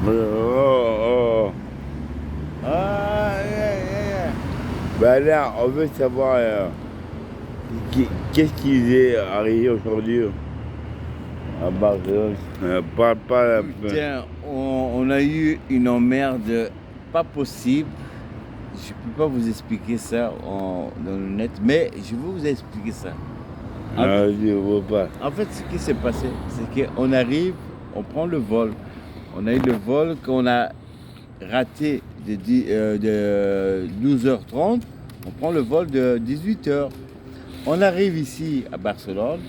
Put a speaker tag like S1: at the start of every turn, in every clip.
S1: Oh.
S2: Ah, yeah.
S1: Ben là, on veut savoir qu'est-ce qui vous est arrivé aujourd'hui à Barcelone. Parle pas un peu.
S2: Putain, on a eu une emmerde pas possible. Je peux pas vous expliquer ça dans le net, mais je vais vous expliquer ça.
S1: Non, je vois pas.
S2: En fait, ce qui s'est passé, c'est qu'on arrive, on prend le vol. On a eu le vol qu'on a raté de 12h30. On prend le vol de 18h. On arrive ici à Barcelone.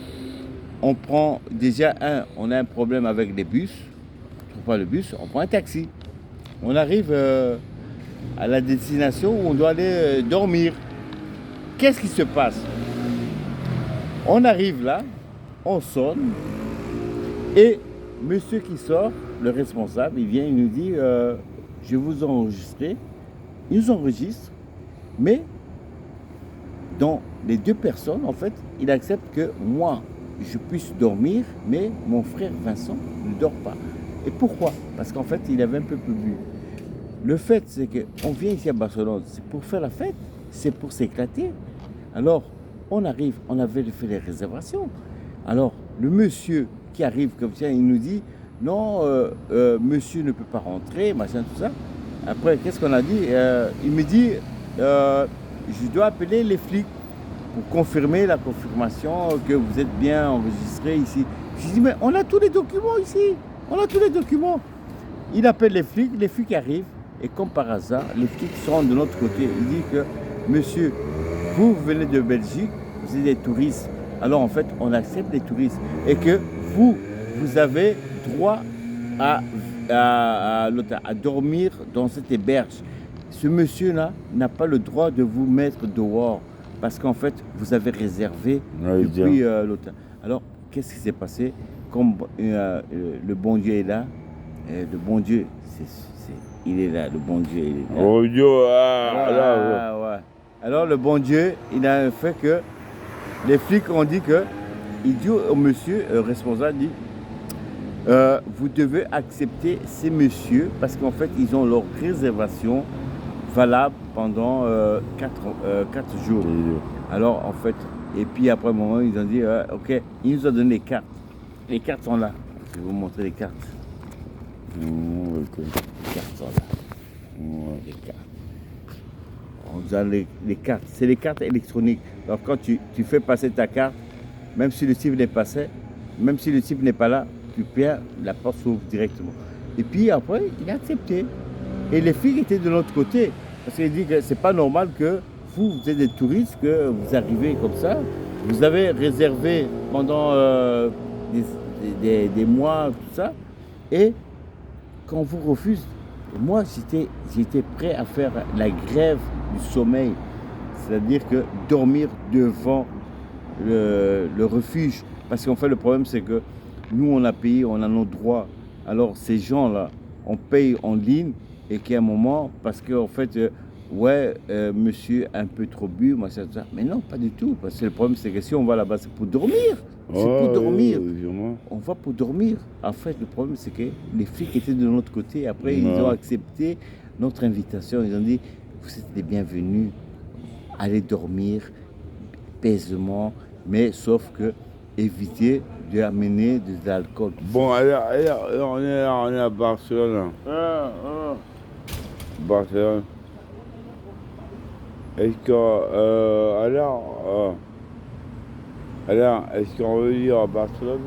S2: On prend déjà on a un problème avec les bus. On ne trouve pas le bus, on prend un taxi. On arrive à la destination où on doit aller dormir. Qu'est-ce qui se passe? On arrive là, on sonne, et monsieur qui sort, le responsable, il vient, il nous dit je vais vous enregistrer. Il nous enregistre, mais dans les deux personnes, en fait, il accepte que moi, je puisse dormir, mais mon frère Vincent ne dort pas. Et pourquoi? Parce qu'en fait, il avait un peu bu. Le fait, c'est qu'on vient ici à Barcelone, c'est pour faire la fête, c'est pour s'éclater. Alors, on arrive, on avait fait les réservations. Alors, le monsieur qui arrive comme ça, il nous dit, non, monsieur ne peut pas rentrer, machin, tout ça. Après, qu'est-ce qu'on a dit? Il me dit, je dois appeler les flics pour confirmer la confirmation que vous êtes bien enregistré ici. Je dis, mais on a tous les documents ici, on a tous les documents. Il appelle les flics arrivent, et comme par hasard, les flics sont de notre côté. Il dit que, monsieur, vous venez de Belgique, vous êtes des touristes. Alors en fait, on accepte les touristes. Et que vous avez droit à dormir dans cette héberge. Ce monsieur-là n'a pas le droit de vous mettre dehors. Parce qu'en fait, vous avez réservé depuis l'hôtel. Alors, qu'est-ce qui s'est passé? Comme le bon Dieu est là, le bon Dieu, il est là, le bon Dieu, il est là.
S1: Oh Dieu,
S2: Ouais. Alors, le bon Dieu, il a fait que les flics ont dit que, il dit au monsieur responsable, dit, vous devez accepter ces messieurs parce qu'en fait, ils ont leur réservation valable pendant 4 jours. Alors, en fait, et puis après un moment, ils ont dit, ok, ils nous ont donné les cartes. Les cartes sont là. Je vais vous montrer les cartes.
S1: Okay.
S2: Les cartes sont là. Les cartes. On vous a les cartes. C'est les cartes électroniques. Alors, quand tu fais passer ta carte, même si le type n'est pas passé, même si le type n'est pas là, tu perds, la porte s'ouvre directement. Et puis après, il a accepté. Et les filles étaient de l'autre côté. Parce qu'il dit que c'est pas normal que vous êtes des touristes, que vous arrivez comme ça. Vous avez réservé pendant des mois, tout ça. Et quand on vous refuse, moi j'étais prêt à faire la grève du sommeil. C'est-à-dire que dormir devant le refuge. Parce qu'en fait, le problème, c'est que nous, on a payé, on a nos droits. Alors, ces gens-là, on paye en ligne et qu'à un moment, parce qu'en fait, monsieur a un peu trop bu, moi, ça. Mais non, pas du tout. Parce que le problème, c'est que si on va là-bas, c'est pour dormir. C'est pour dormir. On va pour dormir. En fait, le problème, c'est que les flics étaient de notre côté. Après, ils ont accepté notre invitation. Ils ont dit, vous êtes les bienvenus. Allez dormir paisément, mais sauf que éviter d'amener de l'alcool.
S1: Bon, alors, on est à Barcelone. Barcelone. Est-ce que, alors, est-ce qu'on veut dire à Barcelone?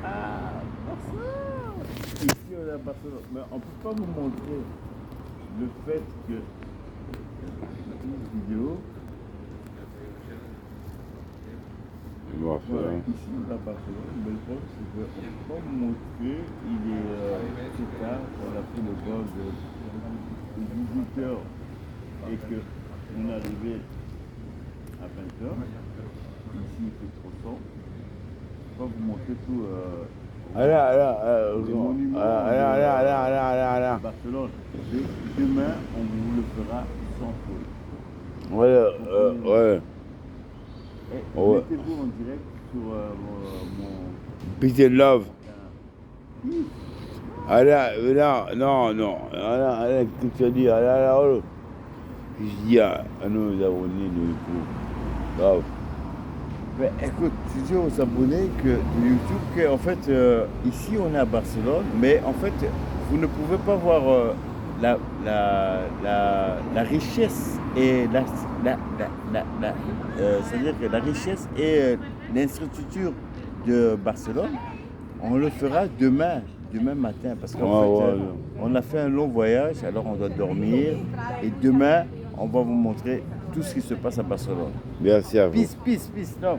S2: Barcelone. Ici, on est à Barcelone. Mais on ne peut pas vous montrer le fait que une vidéo. Voilà, ici on est à Barcelone, mais le problème c'est qu'on ne peut pas vous montrer, il est très tard, on a pris le vol de 18h et qu'on est arrivé à 20h. Ici il fait trop sombre. Je ne peux pas vous montrer tout. Barcelone. Demain on vous le fera sans faute.
S1: Ouais.
S2: Mettez-vous en direct sur mon...
S1: Peace and love. Allez, là, non, non. Allez, qu'est-ce que tu as dit? Allez. Puis je dis à nos abonnés de YouTube. Grave.
S2: Ben, écoute, tu dis aux abonnés de YouTube qu'en fait, ici on est à Barcelone, mais en fait, vous ne pouvez pas voir la richesse et c'est-à-dire que la richesse et l'infrastructure de Barcelone, on le fera demain matin, parce qu'en fait, on a fait un long voyage, alors on doit dormir, et demain, on va vous montrer tout ce qui se passe à Barcelone.
S1: Merci à vous.
S2: Peace, non.